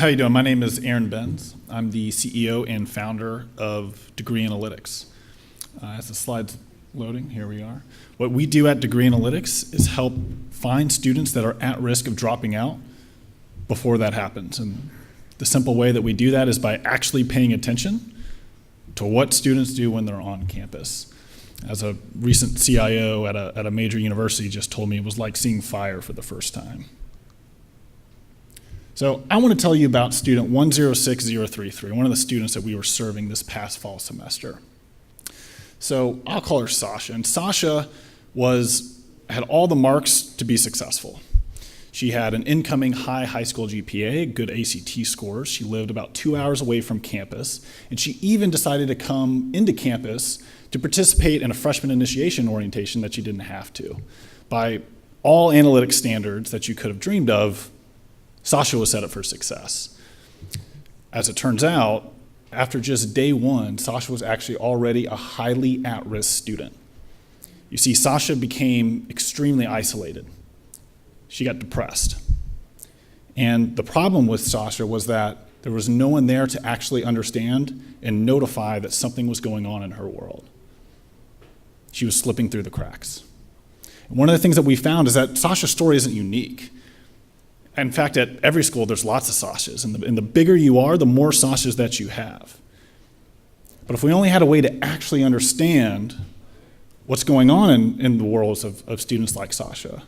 How you doing? My name is Aaron Benz. I'm the CEO and founder of Degree Analytics. As the slide's loading, here we are. What we do at Degree Analytics is help find students that are at risk of dropping out before that happens. And the simple way that we do that is by actually paying attention to what students do when they're on campus. As a recent CIO at a major university just told me, it was like seeing fire for the first time. So I want to tell you about student 106033, one of the students that we were serving this past fall semester. So I'll call her Sasha, and Sasha had all the marks to be successful. She had an incoming high school GPA, good ACT scores. She lived about 2 hours away from campus, and she even decided to come into campus to participate in a freshman initiation orientation that she didn't have to. By all analytic standards that you could have dreamed of, Sasha was set up for success. As it turns out, after just day one, Sasha was actually already a highly at-risk student. You see, Sasha became extremely isolated. She got depressed. And the problem with Sasha was that there was no one there to actually understand and notify that something was going on in her world. She was slipping through the cracks. And one of the things that we found is that Sasha's story isn't unique. In fact, at every school, there's lots of Sashas, and the bigger you are, the more Sashas that you have. But if we only had a way to actually understand what's going on in the worlds of students like Sasha,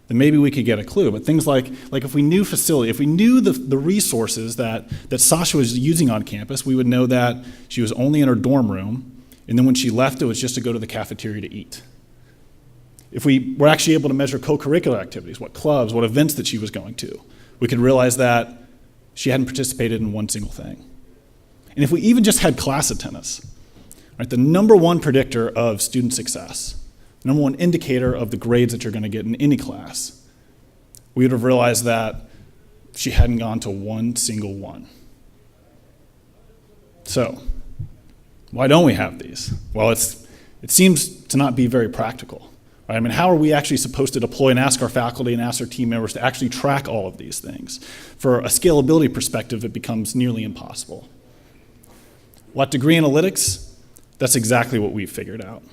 then maybe we could get a clue. But things like if we knew facility, if we knew the resources that Sasha was using on campus, we would know that she was only in her dorm room, and then when she left, it was just to go to the cafeteria to eat. If we were actually able to measure co-curricular activities, what clubs, what events that she was going to, we could realize that she hadn't participated in one single thing. And if we even just had class attendance, right, the number one predictor of student success, the number one indicator of the grades that you're going to get in any class, we would have realized that she hadn't gone to one single one. So, why don't we have these? Well, it seems to not be very practical. Right? I mean, how are we actually supposed to deploy and ask our faculty and ask our team members to actually track all of these things? For a scalability perspective, it becomes nearly impossible. Well, at Degree Analytics, that's exactly what we've figured out.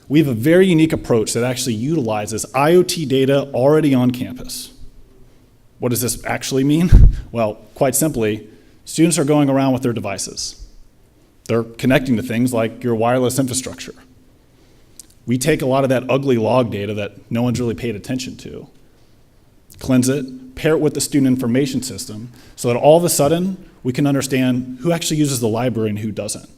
We have a very unique approach that actually utilizes IoT data already on campus. What does this actually mean? Well, quite simply, students are going around with their devices. They're connecting to things like your wireless infrastructure. We take a lot of that ugly log data that no one's really paid attention to, cleanse it, pair it with the student information system, so that all of a sudden we can understand who actually uses the library and who doesn't.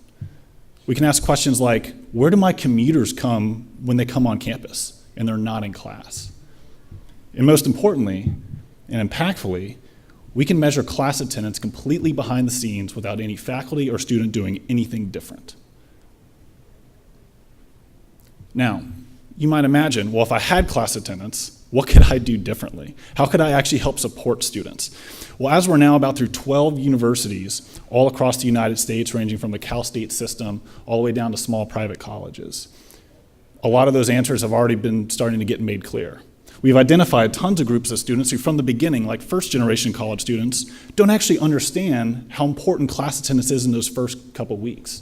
We can ask questions like, where do my commuters come when they come on campus and they're not in class? And most importantly, and impactfully, we can measure class attendance completely behind the scenes without any faculty or student doing anything different. Now, you might imagine, well, if I had class attendance, what could I do differently? How could I actually help support students? Well, as we're now about through 12 universities all across the United States, ranging from the Cal State system all the way down to small private colleges, a lot of those answers have already been starting to get made clear. We've identified tons of groups of students who from the beginning, like first-generation college students, don't actually understand how important class attendance is in those first couple weeks.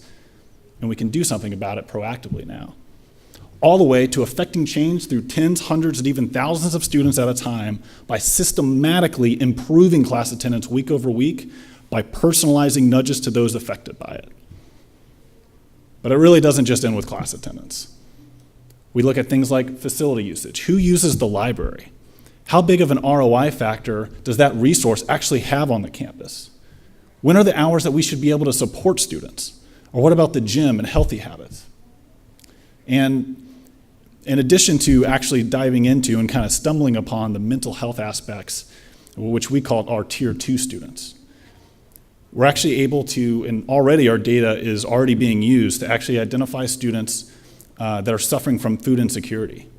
And we can do something about it proactively now. All the way to affecting change through tens, hundreds, and even thousands of students at a time by systematically improving class attendance week over week by personalizing nudges to those affected by it. But it really doesn't just end with class attendance. We look at things like facility usage. Who uses the library? How big of an ROI factor does that resource actually have on the campus? When are the hours that we should be able to support students? Or what about the gym and healthy habits? And in addition to actually diving into and kind of stumbling upon the mental health aspects, which we call our Tier 2 students, we're actually able to, and already our data is already being used to actually identify students that are suffering from food insecurity,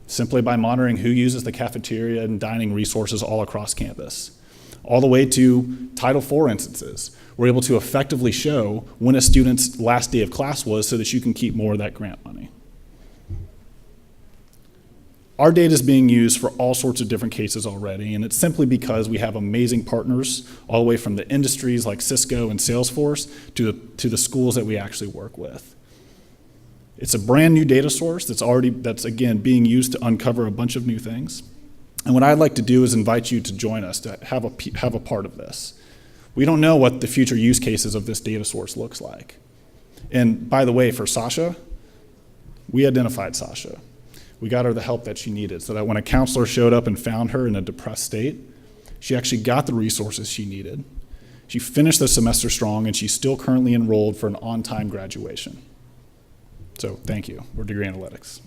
simply by monitoring who uses the cafeteria and dining resources all across campus, all the way to Title IV instances. We're able to effectively show when a student's last day of class was so that you can keep more of that grant money. Our data is being used for all sorts of different cases already, and it's simply because we have amazing partners all the way from the industries like Cisco and Salesforce to the schools that we actually work with. It's a brand new data source that's again being used to uncover a bunch of new things. And what I'd like to do is invite you to join us to have a part of this. We don't know what the future use cases of this data source looks like. And by the way, for Sasha, we identified Sasha. We got her the help that she needed so that when a counselor showed up and found her in a depressed state, she actually got the resources she needed. She finished the semester strong, and she's still currently enrolled for an on-time graduation. So thank you. We're Degree Analytics.